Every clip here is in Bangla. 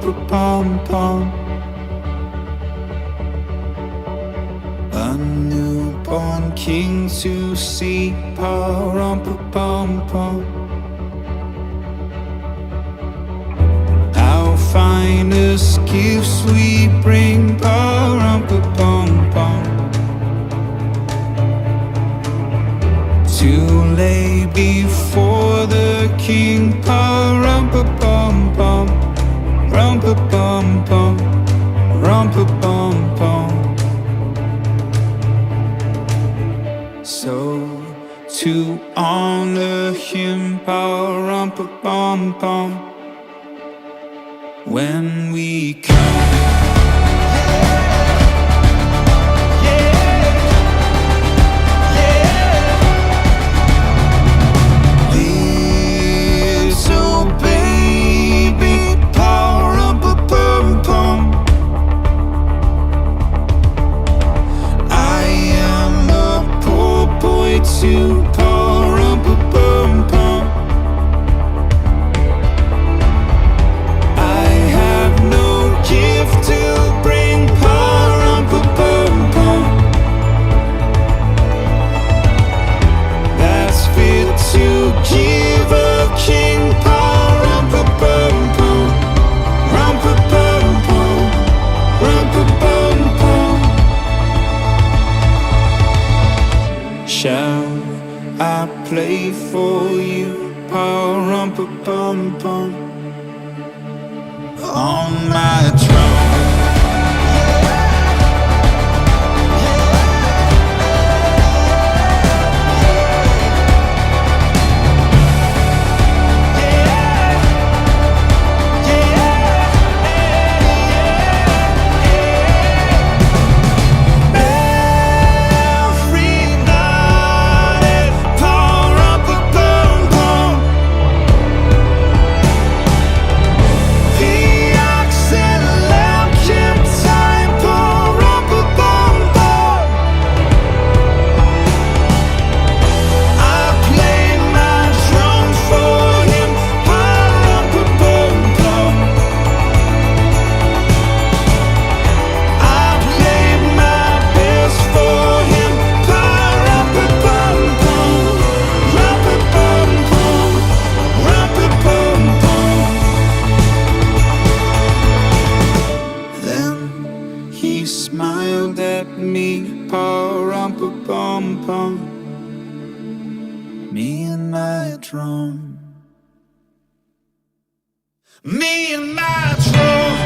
Rum-pa-pum-pum. A newborn king to see, pa-rum-pa-pum-pum. Our finest gifts we bring, pa-rum-pa-pum-pum, to lay before the king, pa-rum-pa-pum-pum, rum-pa-pum-pum, rum-pa-pum-pum. So to honor him, pa-rum-pa-pum-pum, when we come. To pa-rum-pa-pum-pum, I have no gift to bring, pa-rum-pa-pum-pum, that's fit to give a king, pa-rum-pa-pum-pum, rum-pa-pum-pum, rum-pa-pum-pum. Shall I play for you, pa-rum-pa-pum-pum, on my drum? Smiled at me, pa-rum-pa-pum-pum, me and my drum, me and my drum.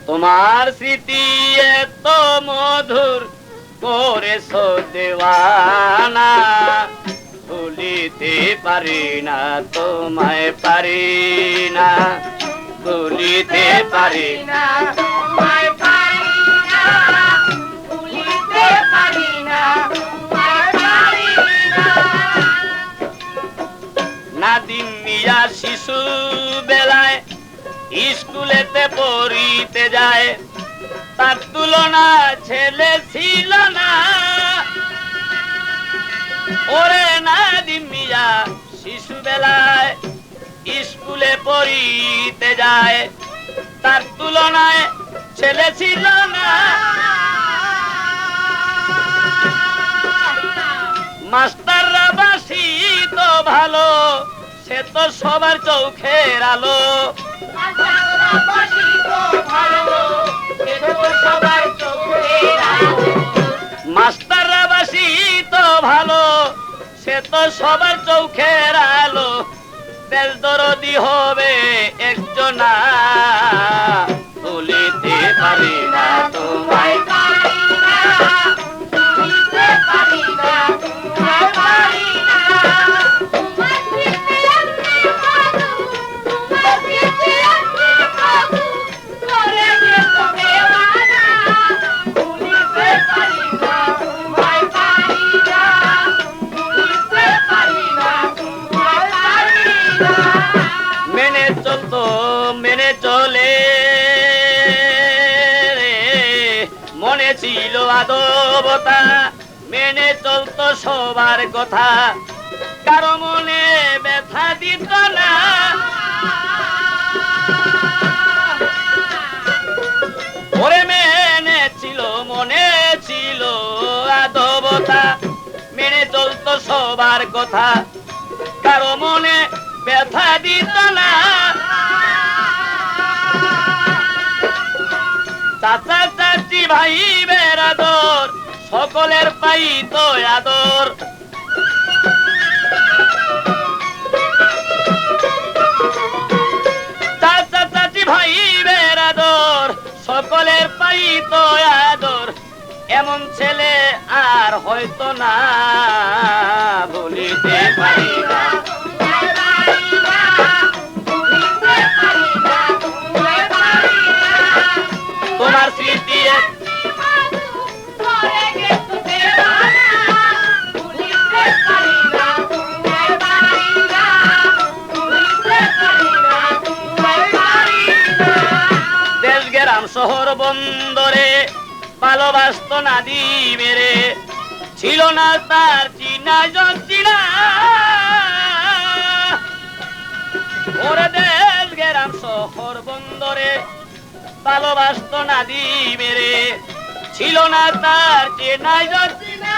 তোমার স্মৃতি এত মধুর করেছো দেওয়ানা, ভুলিতে পারি না তোমায়, পারি না ভুলিতে পারি না তোমায়, পারি না ভুলিতে পারি না তোমায়, পারি না। স্কুলেতে পড়িতে যায়, তার তুলনা ছেলে ছিল না। ওরে নাদিম মিয়া শিশু বেলায় স্কুলে পড়িতে যায়, তার তুলনায় ছেলে ছিল না। মাস্টাররা বাসি তো ভালো, সে তো সবার চোখের আলো। মাস্টাররা বাসি তো ভালো, সে তো সবার চোখের আলো। দেশ দরদি হবে একজনা, বলিতে পারি না তোমায়, মেনে চলে মনে ছিল আদবতা, মেনে চলতো সবার কথা, কারো মনে ব্যথা দিত না। ওরে মেনে ছিল, মনে ছিল আদবতা, মেনে চলতো সবার কথা, কারো মনে ব্যথা দিত না। চাচা চাচি ভাই বেরাদর সকলের পাইত আদর। চাচা চাচি ভাই বেরাদর সকলের পাইত আদর। এমন ছেলে আর হয়তো না, বলিতে পারি না। তোমার স্মৃতি দেশ গ্রাম শহর বন্দরে ভালোবাসত নাদিমেরে, ছিল না তার চিনা জঞ্চিনা। ওরে দেশ গ্রাম শহর বন্দরে ভালোবাসত নাদিমেরে, ছিল না তার চেনা জঞ্চিনা।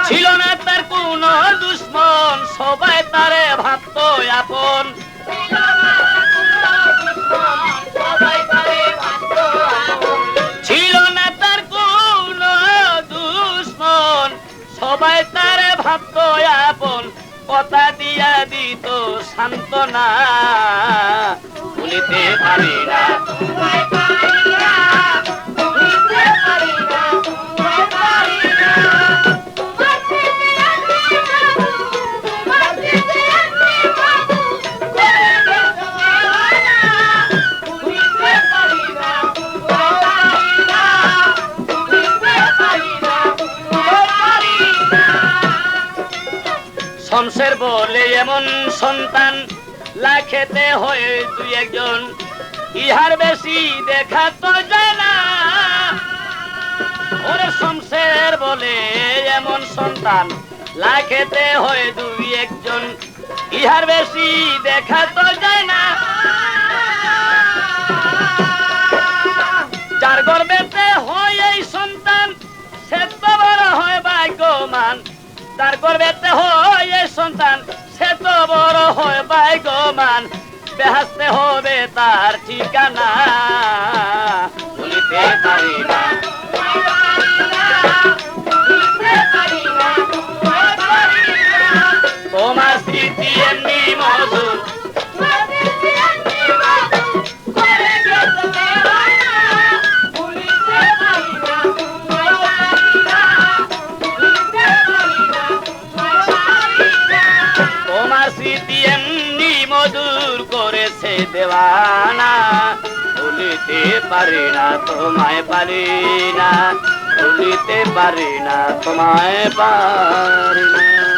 ছিল না তার কোন দুশ্মন, সবাই তারে ভাবত আপন। ছিল না তার কোন দুশ্মন, সবাই তারে ভাবত আপন। কথা দিয়া দিত সান্ত্বনা, ভুলিতে পারি না। শমশের বলে এমন সন্তান লাখেতে হয় দুই একজন, ইহার বেশি দেখা তো যায় না। ওরে শমশের বলে এমন সন্তান লাখেতে হয় দুই একজন, ইহার বেশি দেখা তো যায় না। যার গর্বেতে হয় এই সন্তান, সে তো বড় হয় ভাগ্যবান। তার গর্বেতে হয় এই সন্তান, সে তো বড় হয় ভাগ্যবান। বেহেশতে হবে তার ঠিকানা, বলিতে পারি না। তোমার স্মৃতি এমনি মধুর, তোমার স্মৃতি এমনি মধুর করেছে দেওয়ানা। ভুলিতে পারি না তোমায়, পারি না ভুলিতে পারি না তোমায়, পারি না।